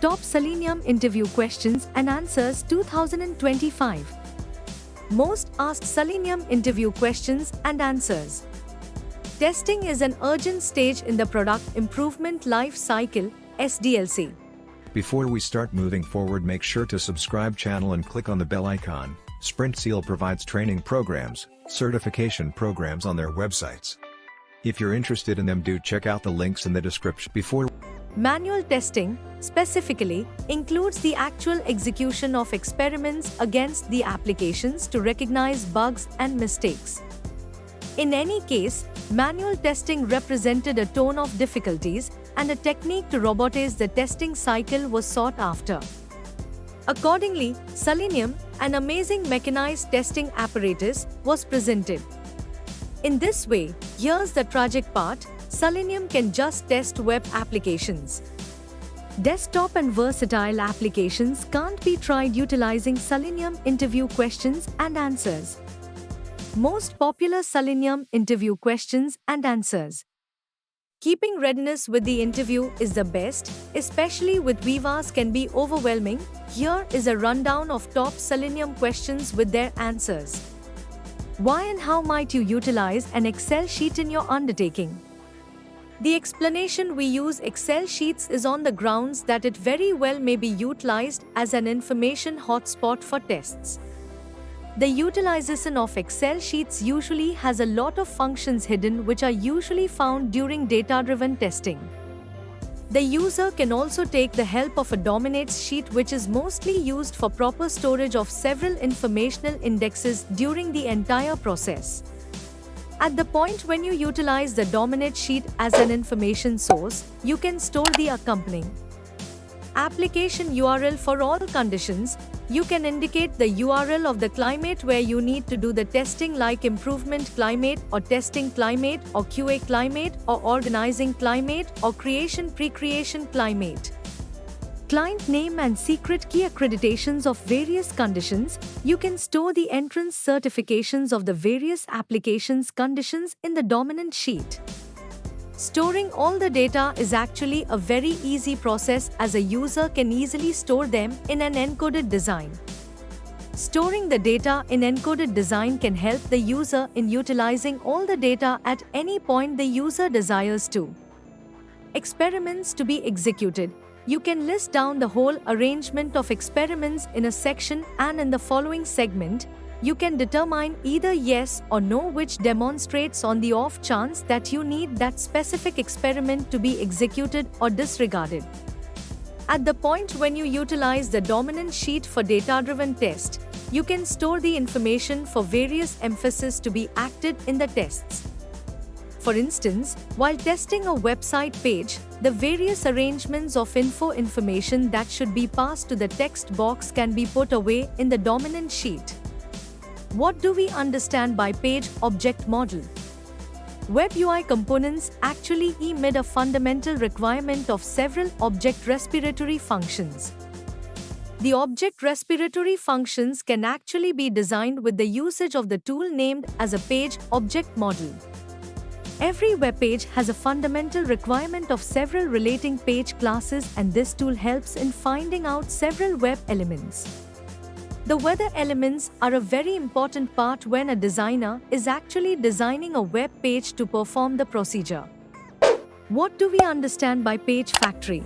Top Selenium Interview Questions and Answers 2025. Most asked Selenium interview questions and answers. Testing is an urgent stage in the product improvement life cycle, SDLC. Before we start moving forward, make sure to subscribe channel and click on the bell icon. SprintSeal provides training programs, certification programs on their websites. If you're interested in them, do check out the links in the description. Manual testing, specifically, includes the actual execution of experiments against the applications to recognize bugs and mistakes. In any case, manual testing represented a tone of difficulties, and a technique to robotize the testing cycle was sought after. Accordingly, Selenium, an amazing mechanized testing apparatus, was presented. In this way, here's the tragic part: Selenium can just test web applications. Desktop and versatile applications can't be tried utilizing Selenium interview questions and answers. Most popular Selenium interview questions and answers. Keeping readiness with the interview is the best, especially with Vivas can be overwhelming. Here is a rundown of top Selenium questions with their answers. Why and how might you utilize an Excel sheet in your undertaking? The explanation: we use Excel sheets is on the grounds that it very well may be utilized as an information hotspot for tests. The utilization of Excel sheets usually has a lot of functions hidden which are usually found during data-driven testing. The user can also take the help of a dominates sheet, which is mostly used for proper storage of several informational indexes during the entire process. At the point when you utilize the dominate sheet as an information source, you can store the accompanying application URL for all conditions. You can indicate the URL of the climate where you need to do the testing, like improvement climate or testing climate or QA climate or organizing climate or creation pre-creation climate. Client name and secret key accreditations of various conditions. You can store the entrance certifications of the various applications conditions in the dominant sheet. Storing all the data is actually a very easy process, as a user can easily store them in an encoded design. Storing the data in encoded design can help the user in utilizing all the data at any point the user desires to. Experiments to be executed. You can list down the whole arrangement of experiments in a section, and in the following segment, you can determine either yes or no, which demonstrates on the off chance that you need that specific experiment to be executed or disregarded. At the point when you utilize the dominant sheet for data-driven test, you can store the information for various emphasis to be acted in the tests. For instance, while testing a website page, the various arrangements of information that should be passed to the text box can be put away in the dominant sheet. What do we understand by page object model? Web UI components actually emit a fundamental requirement of several object respiratory functions. The object respiratory functions can actually be designed with the usage of the tool named as a page object model. Every web page has a fundamental requirement of several relating page classes, and this tool helps in finding out several web elements. The weather elements are a very important part when a designer is actually designing a web page to perform the procedure. What do we understand by page factory?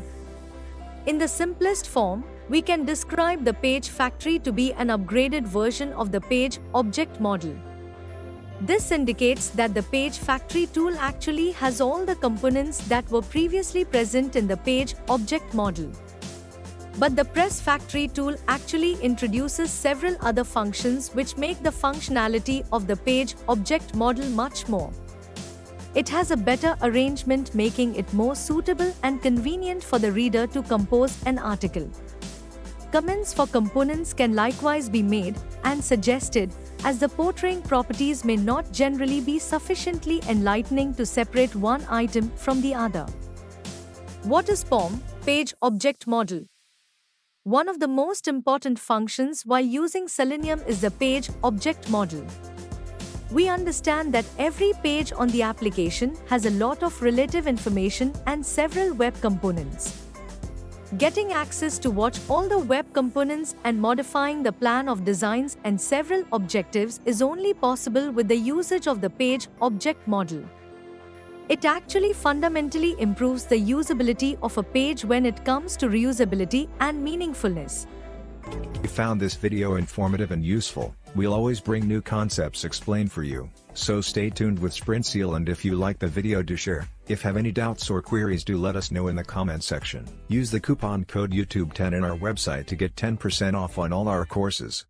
In the simplest form, we can describe the page factory to be an upgraded version of the page object model. This indicates that the page factory tool actually has all the components that were previously present in the page object model. But the press factory tool actually introduces several other functions which make the functionality of the page object model much more. It has a better arrangement, making it more suitable and convenient for the reader to compose an article. Comments for components can likewise be made and suggested, as the portraying properties may not generally be sufficiently enlightening to separate one item from the other. What is POM, page object model? One of the most important functions while using Selenium is the page object model. We understand that every page on the application has a lot of relative information and several web components. Getting access to watch all the web components and modifying the plan of designs and several objectives is only possible with the usage of the page object model. It actually fundamentally improves the usability of a page when it comes to reusability and meaningfulness. If you found this video informative and useful, we'll always bring new concepts explained for you, so stay tuned with SprintSeal, and if you like the video, do share. If have any doubts or queries, do let us know in the comment section. Use the coupon code YouTube10 in our website to get 10% off on all our courses.